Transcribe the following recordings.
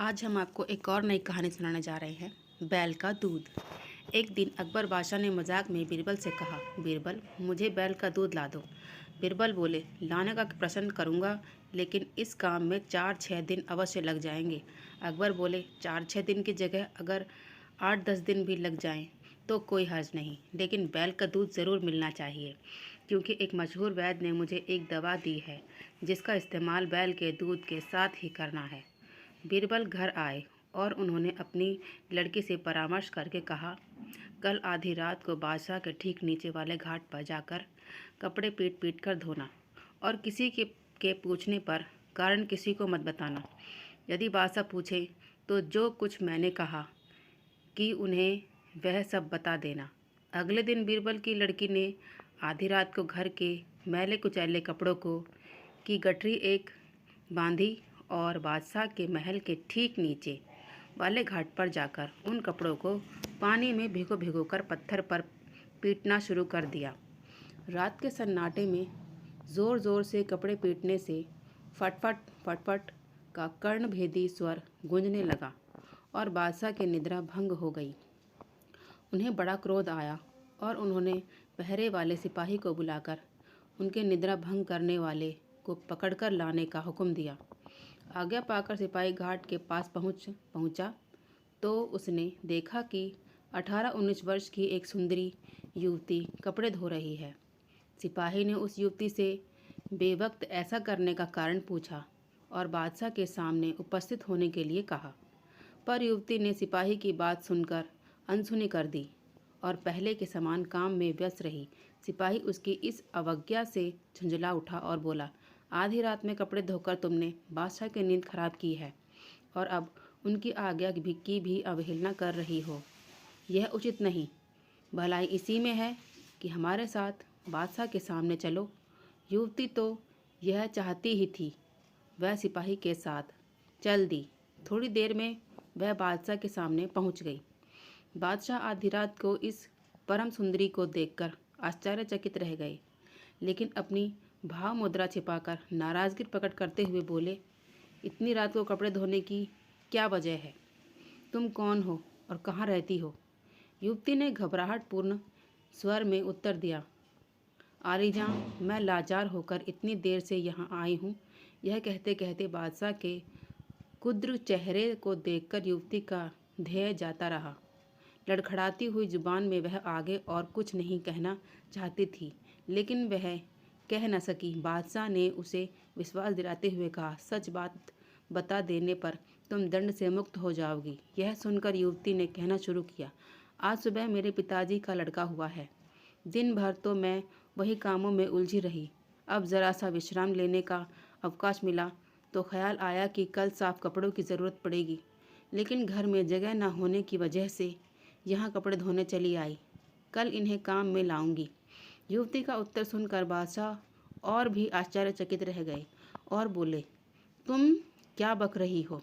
आज हम आपको एक और नई कहानी सुनाने जा रहे हैं, बैल का दूध। एक दिन अकबर बादशाह ने मजाक में बीरबल से कहा, बीरबल मुझे बैल का दूध ला दो। बीरबल बोले, लाने का प्रसन्न करूँगा, लेकिन इस काम में 4-6 दिन अवश्य लग जाएंगे। अकबर बोले, 4-6 दिन की जगह अगर 8-10 दिन भी लग जाएं तो कोई हर्ज नहीं, लेकिन बैल का दूध ज़रूर मिलना चाहिए, क्योंकि एक मशहूर वैद्य ने मुझे एक दवा दी है जिसका इस्तेमाल बैल के दूध के साथ ही करना है। बीरबल घर आए और उन्होंने अपनी लड़की से परामर्श करके कहा, कल आधी रात को बादशाह के ठीक नीचे वाले घाट पर जाकर कपड़े पीट पीट कर धोना, और किसी के पूछने पर कारण किसी को मत बताना। यदि बादशाह पूछे तो जो कुछ मैंने कहा कि उन्हें वह सब बता देना। अगले दिन बीरबल की लड़की ने आधी रात को घर के मैले कुचैले कपड़ों को की गठरी एक बांधी और बादशाह के महल के ठीक नीचे वाले घाट पर जाकर उन कपड़ों को पानी में भिगो भिगो कर पत्थर पर पीटना शुरू कर दिया। रात के सन्नाटे में ज़ोर ज़ोर से कपड़े पीटने से फटफट फटफट का कर्णभेदी स्वर गूंजने लगा और बादशाह की निद्रा भंग हो गई। उन्हें बड़ा क्रोध आया और उन्होंने पहरे वाले सिपाही को बुलाकर उनके निद्रा भंग करने वाले को पकड़कर लाने का हुक्म दिया। आज्ञा पाकर सिपाही घाट के पास पहुंचा तो उसने देखा कि 18-19 वर्ष की एक सुंदरी युवती कपड़े धो रही है। सिपाही ने उस युवती से बेवक्त ऐसा करने का कारण पूछा और बादशाह के सामने उपस्थित होने के लिए कहा, पर युवती ने सिपाही की बात सुनकर अनसुनी कर दी और पहले के समान काम में व्यस्त रही। सिपाही उसकी इस अवज्ञा से झुंझला उठा और बोला, आधी रात में कपड़े धोकर तुमने बादशाह की नींद खराब की है और अब उनकी आज्ञा की भी अवहेलना कर रही हो। यह उचित नहीं। भलाई इसी में है कि हमारे साथ बादशाह के सामने चलो। युवती तो यह चाहती ही थी। वह सिपाही के साथ चल दी। थोड़ी देर में वह बादशाह के सामने पहुंच गई। बादशाह आधी रात को इस परम सुंदरी को देखकर आश्चर्यचकित रह गए, लेकिन अपनी भाव मुद्रा छिपाकर नाराजगी प्रकट करते हुए बोले, इतनी रात को कपड़े धोने की क्या वजह है? तुम कौन हो और कहाँ रहती हो? युवती ने घबराहटपूर्ण स्वर में उत्तर दिया, आलीजां, मैं लाचार होकर इतनी देर से यहाँ आई हूँ। यह कहते कहते बादशाह के कुद्र चेहरे को देखकर युवती का ध्येय जाता रहा। लड़खड़ाती हुई जुबान में वह आगे और कुछ नहीं कहना चाहती थी, लेकिन वह कह न सकी। बादशाह ने उसे विश्वास दिलाते हुए कहा, सच बात बता देने पर तुम दंड से मुक्त हो जाओगी। यह सुनकर युवती ने कहना शुरू किया, आज सुबह मेरे पिताजी का लड़का हुआ है। दिन भर तो मैं वही कामों में उलझी रही। अब ज़रा सा विश्राम लेने का अवकाश मिला तो ख्याल आया कि कल साफ कपड़ों की ज़रूरत पड़ेगी, लेकिन घर में जगह न होने की वजह से यहाँ कपड़े धोने चली आई। कल इन्हें काम में लाऊंगी। युवती का उत्तर सुनकर बादशाह और भी आश्चर्यचकित रह गए और बोले, तुम क्या बक रही हो?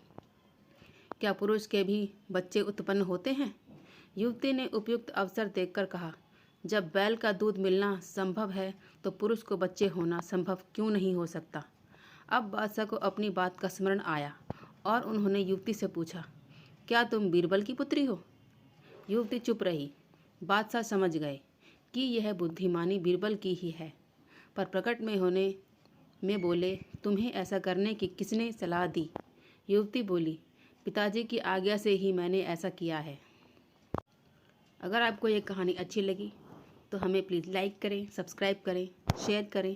क्या पुरुष के भी बच्चे उत्पन्न होते हैं? युवती ने उपयुक्त अवसर देखकर कहा, जब बैल का दूध मिलना संभव है तो पुरुष को बच्चे होना संभव क्यों नहीं हो सकता? अब बादशाह को अपनी बात का स्मरण आया और उन्होंने युवती से पूछा, क्या तुम बीरबल की पुत्री हो? युवती चुप रही। बादशाह समझ गए कि यह बुद्धिमानी बीरबल की ही है, पर प्रकट में होने में बोले, तुम्हें ऐसा करने की किसने सलाह दी? युवती बोली, पिताजी की आज्ञा से ही मैंने ऐसा किया है। अगर आपको ये कहानी अच्छी लगी तो हमें प्लीज़ लाइक करें, सब्सक्राइब करें, शेयर करें